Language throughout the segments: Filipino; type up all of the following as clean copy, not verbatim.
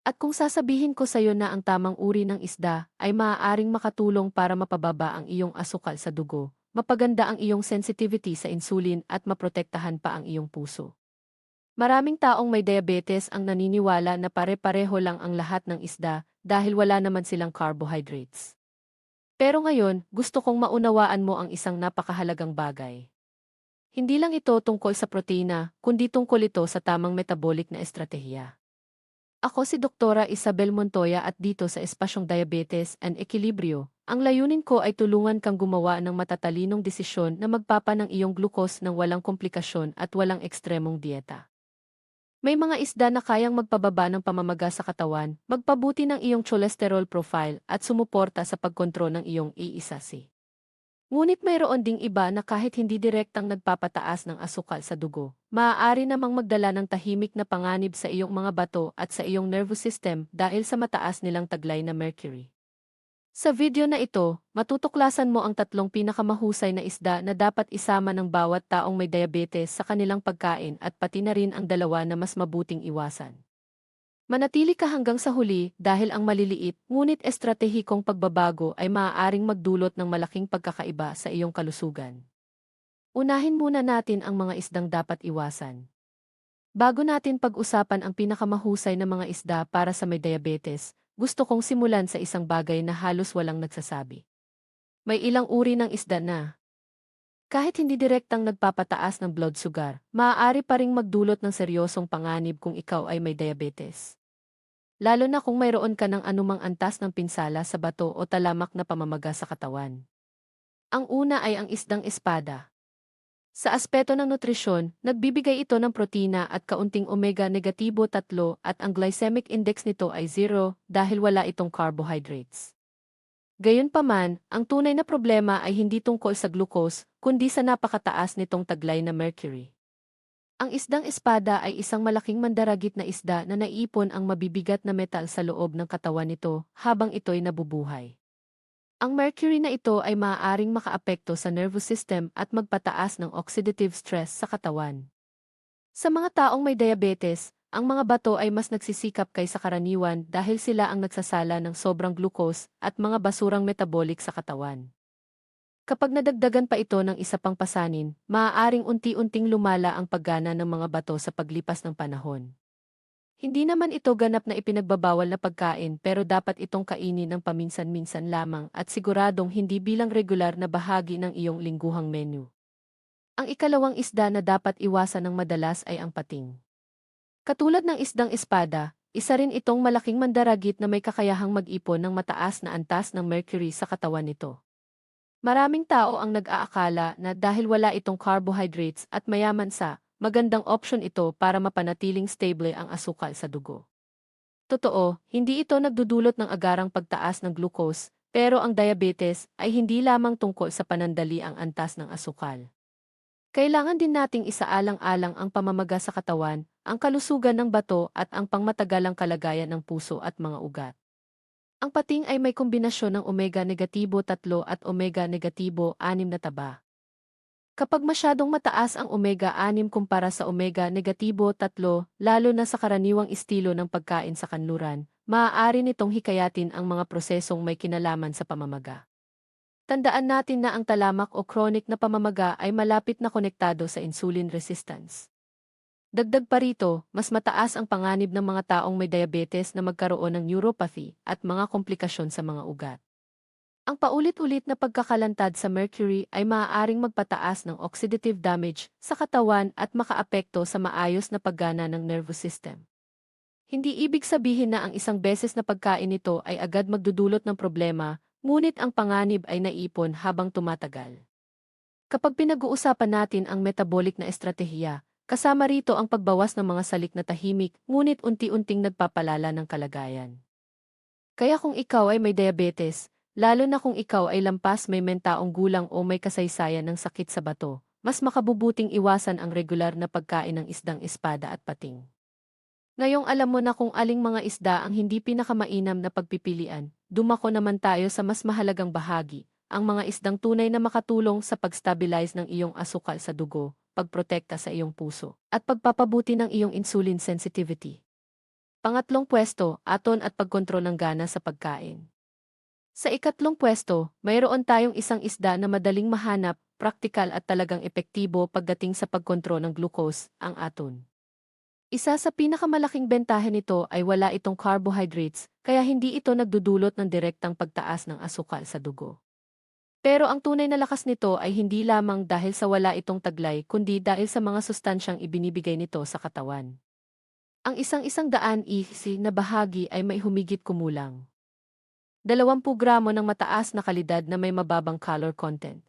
At kung sasabihin ko sa iyo na ang tamang uri ng isda ay maaaring makatulong para mapababa ang iyong asukal sa dugo, mapaganda ang iyong sensitivity sa insulin at maprotektahan pa ang iyong puso. Maraming taong may diabetes ang naniniwala na pare-pareho lang ang lahat ng isda dahil wala naman silang carbohydrates. Pero ngayon, gusto kong maunawaan mo ang isang napakahalagang bagay. Hindi lang ito tungkol sa protina, kundi tungkol ito sa tamang metabolic na estratehiya. Ako si Doktora Isabel Montoya at dito sa Espasyong Diabetes and Equilibrio, ang layunin ko ay tulungan kang gumawa ng matatalinong desisyon na magpapa ng iyong glukos ng walang komplikasyon at walang ekstremong dieta. May mga isda na kayang magpababa ng pamamaga sa katawan, magpabuti ng iyong cholesterol profile at sumuporta sa pagkontrol ng iyong iisasi. Ngunit mayroon ding iba na kahit hindi direktang nagpapataas ng asukal sa dugo, maaari namang magdala ng tahimik na panganib sa iyong mga bato at sa iyong nervous system dahil sa mataas nilang taglay na mercury. Sa video na ito, matutuklasan mo ang tatlong pinakamahusay na isda na dapat isama ng bawat taong may diabetes sa kanilang pagkain at pati na rin ang dalawa na mas mabuting iwasan. Manatili ka hanggang sa huli dahil ang maliliit ngunit estratehikong pagbabago ay maaaring magdulot ng malaking pagkakaiba sa iyong kalusugan. Unahin muna natin ang mga isdang dapat iwasan. Bago natin pag-usapan ang pinakamahusay na mga isda para sa may diabetes, gusto kong simulan sa isang bagay na halos walang nagsasabi. May ilang uri ng isda na, kahit hindi direktang nagpapataas ng blood sugar, maaari pa ring magdulot ng seryosong panganib kung ikaw ay may diabetes. Lalo na kung mayroon ka ng anumang antas ng pinsala sa bato o talamak na pamamaga sa katawan. Ang una ay ang isdang espada. Sa aspeto ng nutrisyon, nagbibigay ito ng protina at kaunting omega-3 at ang glycemic index nito ay 0 dahil wala itong carbohydrates. Gayunpaman, ang tunay na problema ay hindi tungkol sa glucose, kundi sa napakataas nitong taglay na mercury. Ang isdang espada ay isang malaking mandaragit na isda na naipon ang mabibigat na metal sa loob ng katawan nito habang ito'y nabubuhay. Ang mercury na ito ay maaaring makaapekto sa nervous system at magpataas ng oxidative stress sa katawan. Sa mga taong may diabetes, ang mga bato ay mas nagsisikap kaysa karaniwan dahil sila ang nagsasala ng sobrang glucose at mga basurang metabolic sa katawan. Kapag nadagdagan pa ito ng isa pang pasanin, maaaring unti-unting lumala ang paggana ng mga bato sa paglipas ng panahon. Hindi naman ito ganap na ipinagbabawal na pagkain pero dapat itong kainin ng paminsan-minsan lamang at siguradong hindi bilang regular na bahagi ng iyong lingguhang menu. Ang ikalawang isda na dapat iwasan ng madalas ay ang pating. Katulad ng isdang espada, isa rin itong malaking mandaragit na may kakayahang mag-ipon ng mataas na antas ng mercury sa katawan nito. Maraming tao ang nag-aakala na dahil wala itong carbohydrates at mayaman sa, magandang option ito para mapanatiling stable ang asukal sa dugo. Totoo, hindi ito nagdudulot ng agarang pagtaas ng glucose, pero ang diabetes ay hindi lamang tungkol sa panandali ang antas ng asukal. Kailangan din nating isaalang-alang ang pamamaga sa katawan, ang kalusugan ng bato at ang pangmatagalang kalagayan ng puso at mga ugat. Ang pating ay may kombinasyon ng omega-3 at omega-6 na taba. Kapag masyadong mataas ang omega-6 kumpara sa omega-3, lalo na sa karaniwang estilo ng pagkain sa kanluran, maaari nitong hikayatin ang mga prosesong may kinalaman sa pamamaga. Tandaan natin na ang talamak o chronic na pamamaga ay malapit na konektado sa insulin resistance. Dagdag pa rito, mas mataas ang panganib ng mga taong may diabetes na magkaroon ng neuropathy at mga komplikasyon sa mga ugat. Ang paulit-ulit na pagkakalantad sa mercury ay maaaring magpataas ng oxidative damage sa katawan at makaapekto sa maayos na paggana ng nervous system. Hindi ibig sabihin na ang isang beses na pagkain nito ay agad magdudulot ng problema, ngunit ang panganib ay naipon habang tumatagal. Kapag pinag-uusapan natin ang metabolic na estratehiya, kasama rito ang pagbawas ng mga salik na tahimik, ngunit unti-unting nagpapalala ng kalagayan. Kaya kung ikaw ay may diabetes, lalo na kung ikaw ay lampas may mentaong gulang o may kasaysayan ng sakit sa bato, mas makabubuting iwasan ang regular na pagkain ng isdang espada at pating. Ngayong alam mo na kung aling mga isda ang hindi pinakamainam na pagpipilian, dumako naman tayo sa mas mahalagang bahagi, ang mga isdang tunay na makatulong sa pag-stabilize ng iyong asukal sa dugo, pagprotekta sa iyong puso, at pagpapabuti ng iyong insulin sensitivity. Pangatlong pwesto, aton at pagkontrol ng gana sa pagkain. Sa ikatlong pwesto, mayroon tayong isang isda na madaling mahanap, praktikal at talagang epektibo pagdating sa pagkontrol ng glucose, ang aton. Isa sa pinakamalaking bentahe nito ay wala itong carbohydrates, kaya hindi ito nagdudulot ng direktang pagtaas ng asukal sa dugo. Pero ang tunay na lakas nito ay hindi lamang dahil sa wala itong taglay kundi dahil sa mga sustansyang ibinibigay nito sa katawan. Ang isang-isang daan EC na bahagi ay may humigit kumulang 20 gramo ng mataas na kalidad na may mababang calor content.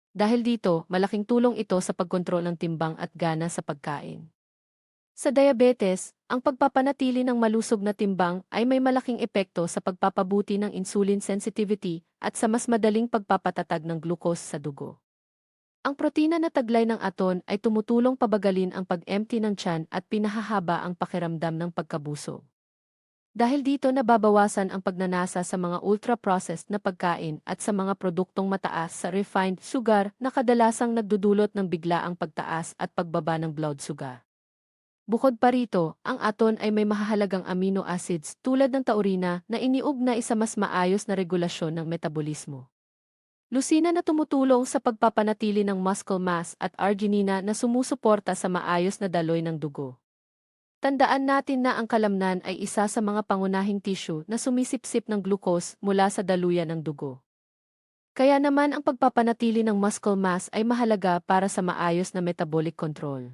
Dahil dito, malaking tulong ito sa pagkontrol ng timbang at gana sa pagkain. Sa diabetes, ang pagpapanatili ng malusog na timbang ay may malaking epekto sa pagpapabuti ng insulin sensitivity at sa mas madaling pagpapatatag ng glucose sa dugo. Ang protina na taglay ng aton ay tumutulong pabagalin ang pag-empty ng tiyan at pinahahaba ang pakiramdam ng pagkabusog. Dahil dito nababawasan ang pagnanasa sa mga ultra-processed na pagkain at sa mga produktong mataas sa refined sugar na kadalasang nagdudulot ng biglaang pagtaas at pagbaba ng blood sugar. Bukod pa rito, ang aton ay may mahahalagang amino acids tulad ng taurina na iniugnay sa mas maayos na regulasyon ng metabolismo. Lucina na tumutulong sa pagpapanatili ng muscle mass at arginina na sumusuporta sa maayos na daloy ng dugo. Tandaan natin na ang kalamnan ay isa sa mga pangunahing tissue na sumisipsip ng glucose mula sa daluyan ng dugo. Kaya naman ang pagpapanatili ng muscle mass ay mahalaga para sa maayos na metabolic control.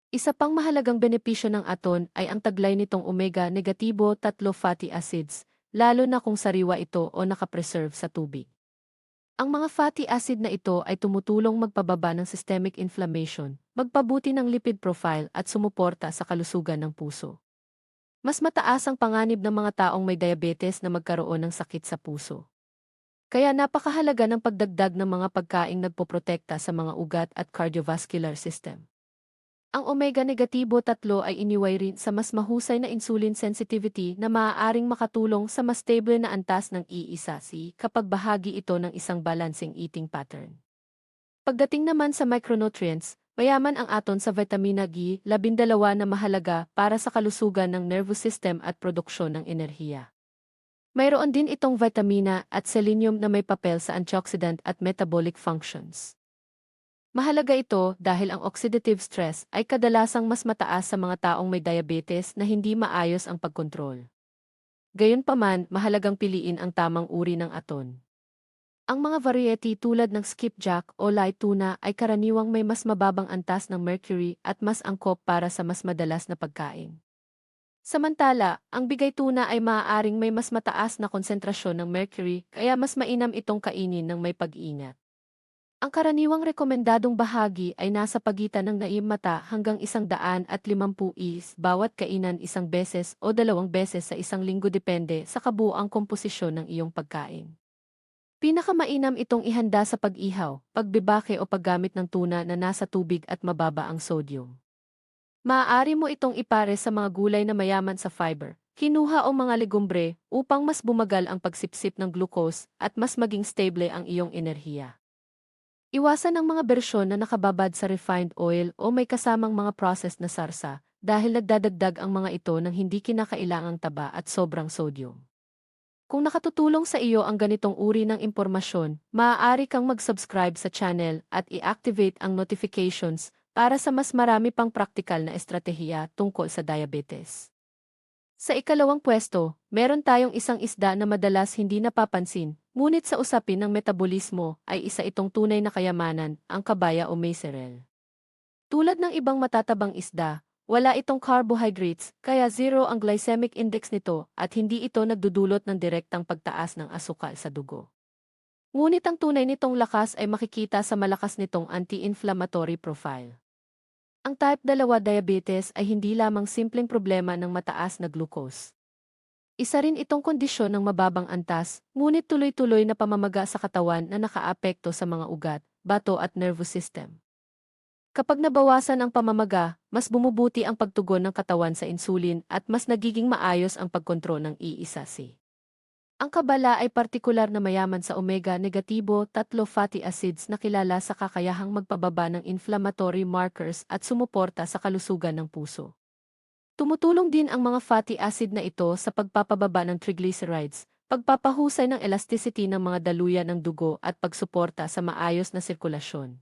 Isa pang mahalagang benepisyo ng aton ay ang taglay nitong omega-negatibo 3 fatty acids, lalo na kung sariwa ito o nakapreserve sa tubig. Ang mga fatty acid na ito ay tumutulong magpababa ng systemic inflammation, magpabuti ng lipid profile at sumuporta sa kalusugan ng puso. Mas mataas ang panganib ng mga taong may diabetes na magkaroon ng sakit sa puso. Kaya napakahalaga ng pagdagdag ng mga pagkaing nagpoprotekta sa mga ugat at cardiovascular system. Ang omega-negatibo 3 ay iniway rin sa mas mahusay na insulin sensitivity na maaaring makatulong sa mas stable na antas ng E1C kapag bahagi ito ng isang balancing eating pattern. Pagdating naman sa micronutrients, mayaman ang aton sa vitamina G, 12 na mahalaga para sa kalusugan ng nervous system at produksyon ng enerhiya. Mayroon din itong vitamina at selenium na may papel sa antioxidant at metabolic functions. Mahalaga ito dahil ang oxidative stress ay kadalasang mas mataas sa mga taong may diabetes na hindi maayos ang pagkontrol. Gayunpaman, mahalagang piliin ang tamang uri ng aton. Ang mga variety tulad ng skipjack o light tuna ay karaniwang may mas mababang antas ng mercury at mas angkop para sa mas madalas na pagkain. Samantala, ang bigay tuna ay maaaring may mas mataas na konsentrasyon ng mercury kaya mas mainam itong kainin ng may pag-iingat. Ang karaniwang rekomendadong bahagi ay nasa pagitan ng 60 hanggang 150 is bawat kainan isang beses o 2 beses sa isang linggo depende sa kabuuang komposisyon ng iyong pagkain. Pinakamainam itong ihanda sa pag-ihaw, pagbibake o paggamit ng tuna na nasa tubig at mababa ang sodium. Maaari mo itong ipare sa mga gulay na mayaman sa fiber, kinuha o mga legumbre upang mas bumagal ang pagsipsip ng glucose at mas maging stable ang iyong enerhiya. Iwasan ang mga bersyon na nakababad sa refined oil o may kasamang mga processed na sarsa dahil nagdadagdag ang mga ito ng hindi kinakailangang taba at sobrang sodium. Kung nakatutulong sa iyo ang ganitong uri ng impormasyon, maaari kang mag-subscribe sa channel at i-activate ang notifications para sa mas marami pang praktikal na estratehiya tungkol sa diabetes. Sa ikalawang pwesto, meron tayong isang isda na madalas hindi napapansin, ngunit sa usapin ng metabolismo ay isa itong tunay na kayamanan, ang kabaya o mackerel. Tulad ng ibang matatabang isda, wala itong carbohydrates, kaya zero ang glycemic index nito at hindi ito nagdudulot ng direktang pagtaas ng asukal sa dugo. Ngunit ang tunay nitong lakas ay makikita sa malakas nitong anti-inflammatory profile. Ang type 2 diabetes ay hindi lamang simpleng problema ng mataas na glucose. Isa rin itong kondisyon ng mababang antas, ngunit tuloy-tuloy na pamamaga sa katawan na nakaapekto sa mga ugat, bato at nervous system. Kapag nabawasan ang pamamaga, mas bumubuti ang pagtugon ng katawan sa insulin at mas nagiging maayos ang pagkontrol ng E1C. Ang kabala ay partikular na mayaman sa omega-negatibo 3 fatty acids na kilala sa kakayahang magpababa ng inflammatory markers at sumuporta sa kalusugan ng puso. Tumutulong din ang mga fatty acid na ito sa pagpapababa ng triglycerides, pagpapahusay ng elasticity ng mga daluyan ng dugo at pagsuporta sa maayos na sirkulasyon.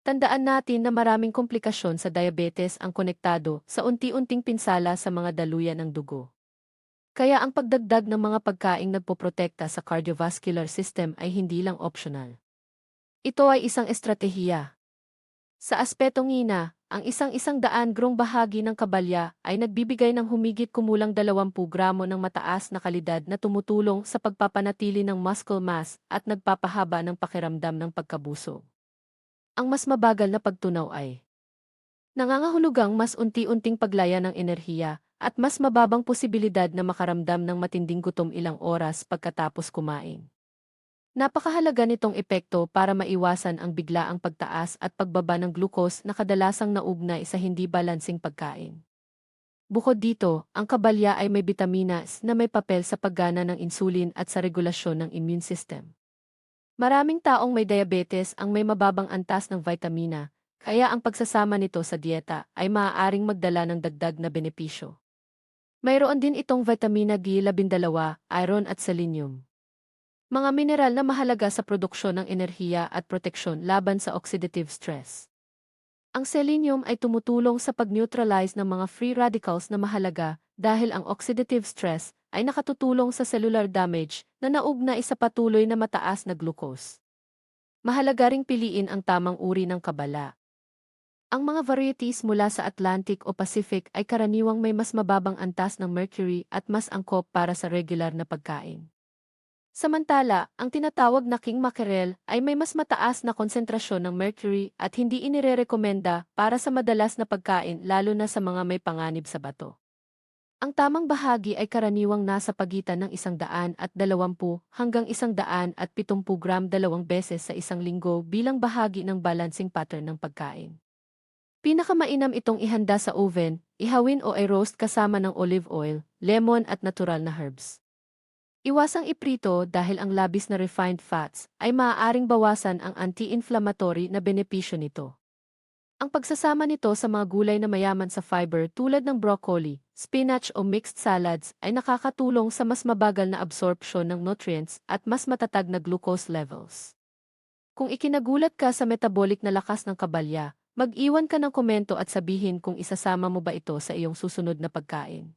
Tandaan natin na maraming komplikasyon sa diabetes ang konektado sa unti-unting pinsala sa mga daluyan ng dugo. Kaya ang pagdagdag ng mga pagkaing nagpoprotekta sa cardiovascular system ay hindi lang optional. Ito ay isang estratehiya. Sa aspetong ina, ang isang-isang daan grong bahagi ng kabalya ay nagbibigay ng humigit kumulang 20 gramo ng mataas na kalidad na tumutulong sa pagpapanatili ng muscle mass at nagpapahaba ng pakiramdam ng pagkabusog. Ang mas mabagal na pagtunaw ay nangangahulugang mas unti-unting paglaya ng enerhiya at mas mababang posibilidad na makaramdam ng matinding gutom ilang oras pagkatapos kumain. Napakahalaga nitong epekto para maiwasan ang biglaang pagtaas at pagbaba ng glucose na kadalasang naugnay sa hindi balansing pagkain. Bukod dito, ang kabalya ay may vitaminas na may papel sa paggana ng insulin at sa regulasyon ng immune system. Maraming taong may diabetes ang may mababang antas ng vitamina, kaya ang pagsasama nito sa dieta ay maaaring magdala ng dagdag na benepisyo. Mayroon din itong vitamina B12, iron at selenium. Mga mineral na mahalaga sa produksyon ng enerhiya at proteksyon laban sa oxidative stress. Ang selenium ay tumutulong sa pag-neutralize ng mga free radicals na mahalaga dahil ang oxidative stress ay nakatutulong sa cellular damage na naugnay sa patuloy na mataas na glucose. Mahalaga ring piliin ang tamang uri ng kabala. Ang mga varieties mula sa Atlantic o Pacific ay karaniwang may mas mababang antas ng mercury at mas angkop para sa regular na pagkain. Samantala, ang tinatawag na king mackerel ay may mas mataas na konsentrasyon ng mercury at hindi inirerekomenda para sa madalas na pagkain lalo na sa mga may panganib sa bato. Ang tamang bahagi ay karaniwang nasa pagitan ng 100 at 20 hanggang 170 gram 2 beses sa isang linggo bilang bahagi ng balancing pattern ng pagkain. Pinakamainam itong ihanda sa oven, ihawin o i-roast kasama ng olive oil, lemon at natural na herbs. Iwasang iprito dahil ang labis na refined fats ay maaaring bawasan ang anti-inflammatory na benepisyo nito. Ang pagsasama nito sa mga gulay na mayaman sa fiber tulad ng broccoli, spinach o mixed salads ay nakakatulong sa mas mabagal na absorption ng nutrients at mas matatag na glucose levels. Kung ikinagulat ka sa metabolic na lakas ng kabalya, mag-iwan ka ng komento at sabihin kung isasama mo ba ito sa iyong susunod na pagkain.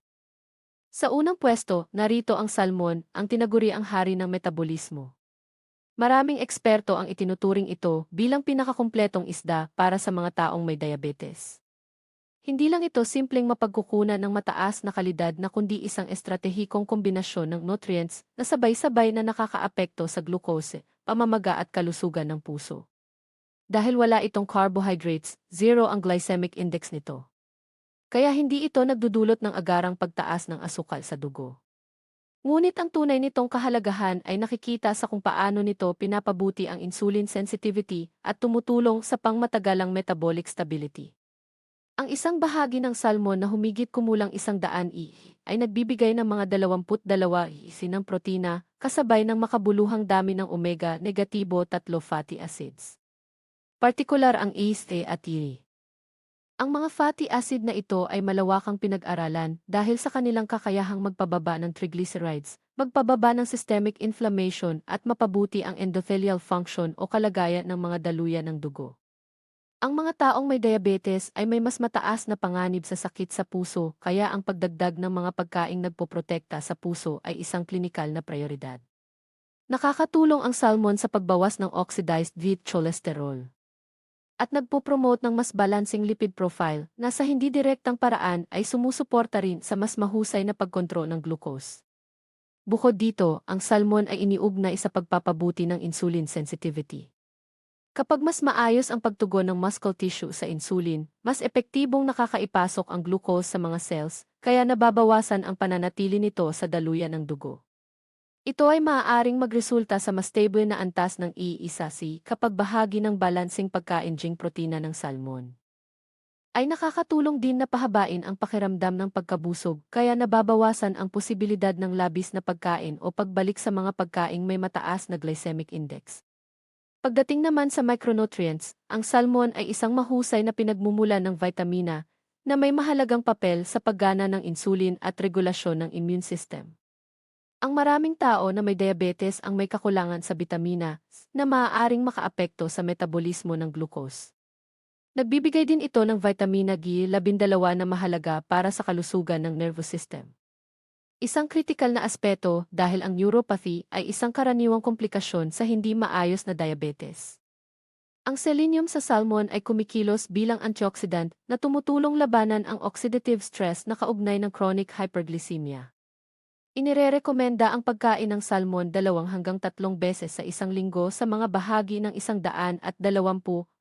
Sa unang pwesto, narito ang salmon, ang tinaguriang hari ng metabolismo. Maraming eksperto ang itinuturing ito bilang pinakakumpletong isda para sa mga taong may diabetes. Hindi lang ito simpleng mapagkukunan ng mataas na kalidad na kundi isang estratehikong kombinasyon ng nutrients na sabay-sabay na nakakaapekto sa glucose, pamamaga at kalusugan ng puso. Dahil wala itong carbohydrates, zero ang glycemic index nito. Kaya hindi ito nagdudulot ng agarang pagtaas ng asukal sa dugo. Ngunit ang tunay nitong kahalagahan ay nakikita sa kung paano nito pinapabuti ang insulin sensitivity at tumutulong sa pangmatagalang metabolic stability. Ang isang bahagi ng salmon na humigit kumulang 100 ay nagbibigay ng mga 22 ng protina kasabay ng makabuluhang dami ng omega-3 fatty acids. Partikular ang A at E. Ang mga fatty acid na ito ay malawakang pinag-aralan dahil sa kanilang kakayahang magpababa ng triglycerides, magpababa ng systemic inflammation at mapabuti ang endothelial function o kalagayan ng mga daluyan ng dugo. Ang mga taong may diabetes ay may mas mataas na panganib sa sakit sa puso kaya ang pagdagdag ng mga pagkaing nagpoprotekta sa puso ay isang klinikal na prioridad. Nakakatulong ang salmon sa pagbawas ng oxidized VLDL cholesterol at nagpo-promote ng mas balancing lipid profile na sa hindi direktang paraan ay sumusuporta rin sa mas mahusay na pagkontrol ng glucose. Bukod dito, ang salmon ay iniugnay sa pagpapabuti ng insulin sensitivity. Kapag mas maayos ang pagtugon ng muscle tissue sa insulin, mas epektibong nakakaipasok ang glucose sa mga cells, kaya nababawasan ang pananatili nito sa daluyan ng dugo. Ito ay maaaring magresulta sa mas stable na antas ng E1C kapag bahagi ng balancing pagkain-jing protina ng salmon. Ay nakakatulong din na pahabain ang pakiramdam ng pagkabusog kaya nababawasan ang posibilidad ng labis na pagkain o pagbalik sa mga pagkaing may mataas na glycemic index. Pagdating naman sa micronutrients, ang salmon ay isang mahusay na pinagmumulan ng vitamina, na may mahalagang papel sa paggana ng insulin at regulasyon ng immune system. Ang maraming tao na may diabetes ang may kakulangan sa bitamina na maaaring makaapekto sa metabolismo ng glucose. Nagbibigay din ito ng vitamina G12 na mahalaga para sa kalusugan ng nervous system. Isang kritikal na aspeto dahil ang neuropathy ay isang karaniwang komplikasyon sa hindi maayos na diabetes. Ang selenium sa salmon ay kumikilos bilang antioxidant na tumutulong labanan ang oxidative stress na kaugnay ng chronic hyperglycemia. Inirerekomenda ang pagkain ng salmon 2 hanggang 3 beses sa isang linggo sa mga bahagi ng 120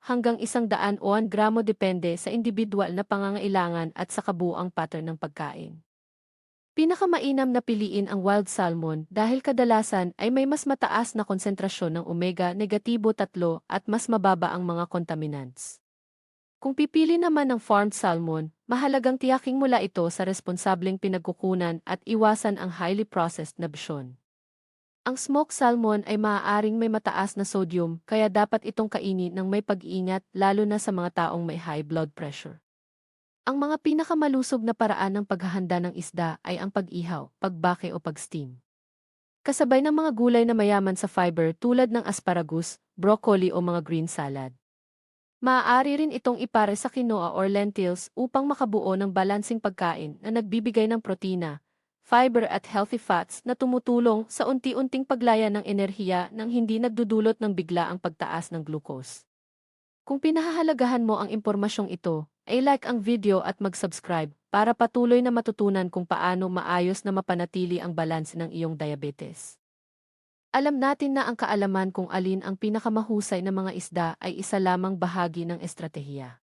hanggang 100 gramo depende sa individual na pangangailangan at sa kabuuang pattern ng pagkain. Pinakamainam na piliin ang wild salmon dahil kadalasan ay may mas mataas na konsentrasyon ng omega-3 at mas mababa ang mga contaminants. Kung pipili naman ng farmed salmon, mahalagang tiyaking mula ito sa responsableng pinagkukunan at iwasan ang highly processed na bisyon. Ang smoked salmon ay maaaring may mataas na sodium kaya dapat itong kainin ng may pag-iingat lalo na sa mga taong may high blood pressure. Ang mga pinakamalusog na paraan ng paghahanda ng isda ay ang pag-ihaw, pagbake o pag-steam. Kasabay ng mga gulay na mayaman sa fiber tulad ng asparagus, broccoli o mga green salad. Maaari rin itong ipare sa quinoa or lentils upang makabuo ng balansing pagkain na nagbibigay ng protina, fiber at healthy fats na tumutulong sa unti-unting paglaya ng enerhiya nang hindi nagdudulot ng bigla ang pagtaas ng glucose. Kung pinahahalagahan mo ang impormasyong ito, ay like ang video at mag-subscribe para patuloy na matutunan kung paano maayos na mapanatili ang balanse ng iyong diabetes. Alam natin na ang kaalaman kung alin ang pinakamahusay na mga isda ay isa lamang bahagi ng estratehiya.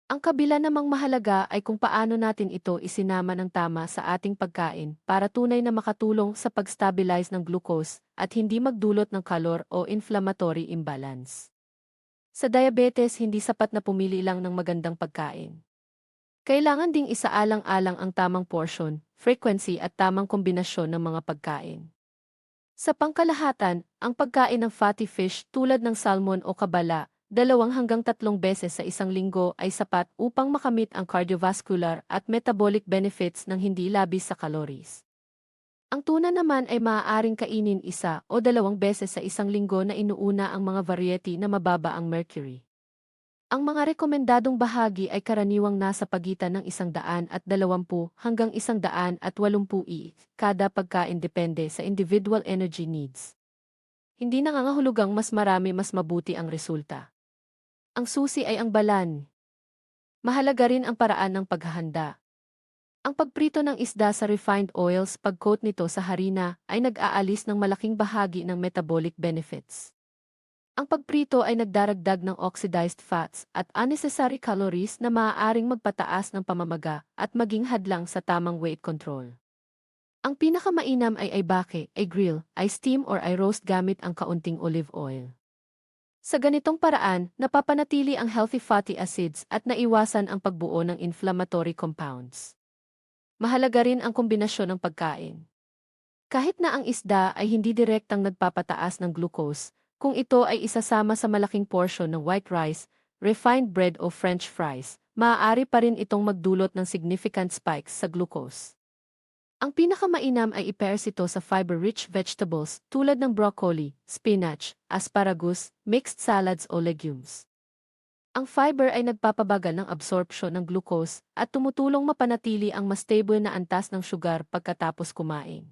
Ang kabila namang mahalaga ay kung paano natin ito isinama ng tama sa ating pagkain para tunay na makatulong sa pag-stabilize ng glucose at hindi magdulot ng calor o inflammatory imbalance. Sa diabetes, hindi sapat na pumili lang ng magandang pagkain. Kailangan ding isaalang-alang ang tamang portion, frequency at tamang kombinasyon ng mga pagkain. Sa pangkalahatan, ang pagkain ng fatty fish tulad ng salmon o kabala, 2 hanggang 3 beses sa isang linggo ay sapat upang makamit ang cardiovascular at metabolic benefits ng hindi labis sa calories. Ang tuna naman ay maaaring kainin 1 o 2 beses sa isang linggo na inuuna ang mga variety na mababa ang mercury. Ang mga rekomendadong bahagi ay karaniwang nasa pagitan ng 120 hanggang 180 kada pagkain depende sa individual energy needs. Hindi nangangahulugang mas marami mas mabuti ang resulta. Ang susi ay ang balan. Mahalaga rin ang paraan ng paghahanda. Ang pagprito ng isda sa refined oils pag-coat nito sa harina ay nag-aalis ng malaking bahagi ng metabolic benefits. Ang pagprito ay nagdaragdag ng oxidized fats at unnecessary calories na maaaring magpataas ng pamamaga at maging hadlang sa tamang weight control. Ang pinakamainam ay bake, ay grill, ay steam or ay roast gamit ang kaunting olive oil. Sa ganitong paraan, napapanatili ang healthy fatty acids at naiwasan ang pagbuo ng inflammatory compounds. Mahalaga rin ang kombinasyon ng pagkain. Kahit na ang isda ay hindi direktang nagpapataas ng glucose, kung ito ay isasama sa malaking porsyon ng white rice, refined bread o French fries, maaari pa rin itong magdulot ng significant spikes sa glucose. Ang pinakamainam ay i-pairs ito sa fiber-rich vegetables tulad ng broccoli, spinach, asparagus, mixed salads o legumes. Ang fiber ay nagpapabagal ng absorption ng glucose at tumutulong mapanatili ang mas stable na antas ng sugar pagkatapos kumain.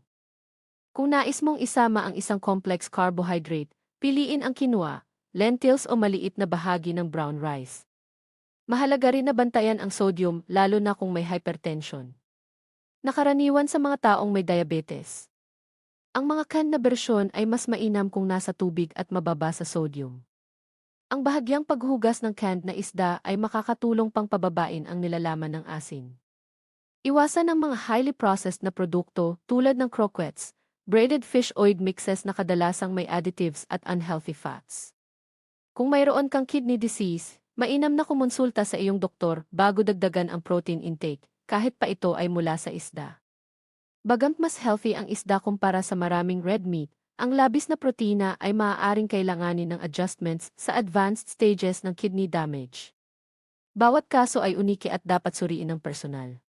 Kung nais mong isama ang isang complex carbohydrate, piliin ang quinoa, lentils o maliit na bahagi ng brown rice. Mahalaga rin na bantayan ang sodium lalo na kung may hypertension. Nakaraniwan sa mga taong may diabetes. Ang mga canned na bersyon ay mas mainam kung nasa tubig at mababa sa sodium. Ang bahagyang paghugas ng canned na isda ay makakatulong pang pababain ang nilalaman ng asin. Iwasan ang mga highly processed na produkto tulad ng croquettes, braided fish oil mixes na kadalasang may additives at unhealthy fats. Kung mayroon kang kidney disease, mainam na kumonsulta sa iyong doktor bago dagdagan ang protein intake, kahit pa ito ay mula sa isda. Bagamat mas healthy ang isda kumpara sa maraming red meat, ang labis na protina ay maaaring kailanganin ng adjustments sa advanced stages ng kidney damage. Bawat kaso ay uniki at dapat suriin ng personal.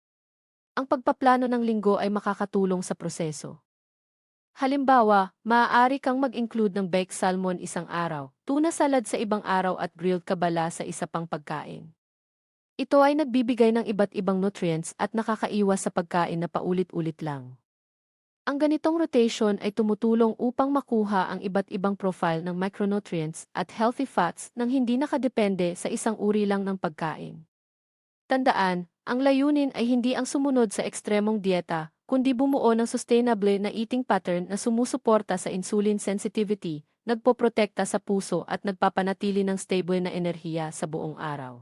Ang pagpaplano ng linggo ay makakatulong sa proseso. Halimbawa, maaari kang mag-include ng baked salmon isang araw, tuna salad sa ibang araw at grilled kabala sa isa pang pagkain. Ito ay nagbibigay ng iba't ibang nutrients at nakakaiwas sa pagkain na paulit-ulit lang. Ang ganitong rotation ay tumutulong upang makuha ang iba't ibang profile ng micronutrients at healthy fats nang hindi nakadepende sa isang uri lang ng pagkain. Tandaan, ang layunin ay hindi ang sumunod sa ekstremong dieta, kundi bumuo ng sustainable na eating pattern na sumusuporta sa insulin sensitivity, nagpoprotekta sa puso at nagpapanatili ng stable na enerhiya sa buong araw.